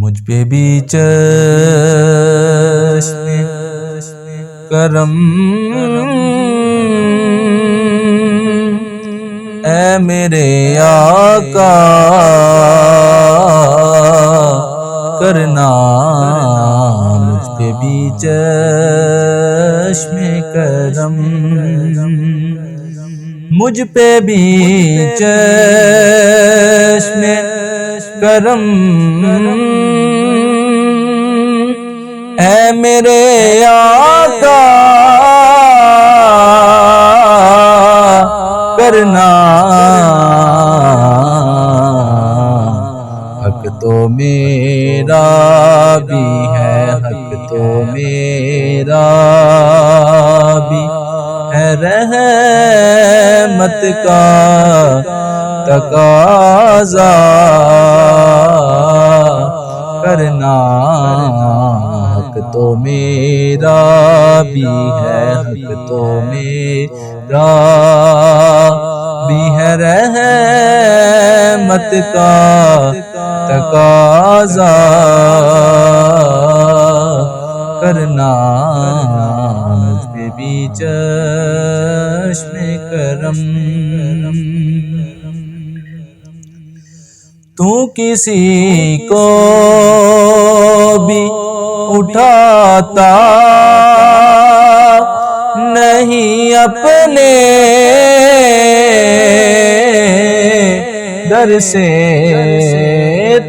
مجھ پہ بھی چشم کرم اے میرے آقا کرنا، مجھ پہ بھی چشم کرم، مجھ پہ بھی چشم کرم اے میرے آقا کرنا، حق تو میرا بھی ہے، حق تو میرا بھی ہے، رحمت کا تقاضا کرنا، حق تو میرا بھی ہے، حق تو میرا بھی ہے، رحمت کا تقاضا کرنا، مجھ پہ بھی چشم کرم۔ تو کسی کو بھی اٹھاتا نہیں اپنے در سے،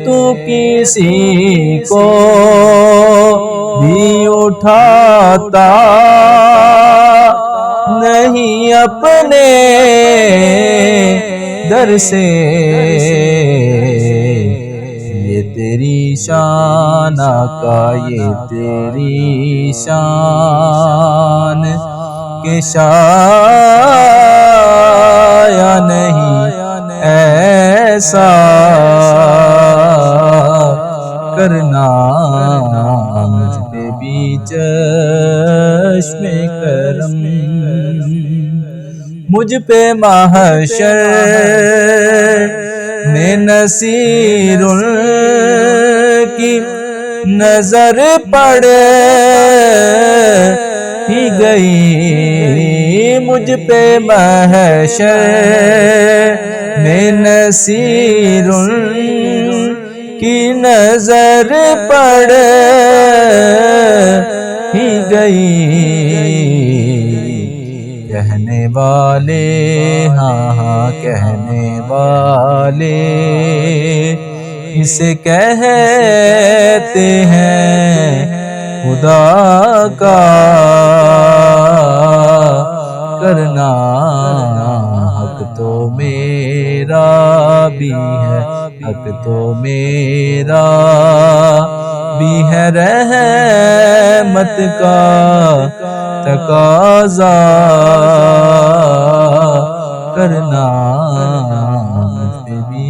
تو کسی کو بھی اٹھاتا نہیں اپنے در سے، یہ تیری شان آقا، یہ تیری شان کہ شایا نہیں ایسا کرنا، مجھ پہ بھی چشم کرم، مجھ پہ محشر میں نصیر کی نظر پڑ ہی گئی، مجھ پہ محشر میں نصیر کی نظر پڑ ہی گئی، کہنے والے ہاں ہاں کہنے والے اسے کہتے ہیں خدا کا کرنا، حق تو میرا بھی ہے، حق تو میرا بھی ہے، رحمت کا تقاضا کرنا، مجھ پہ بھی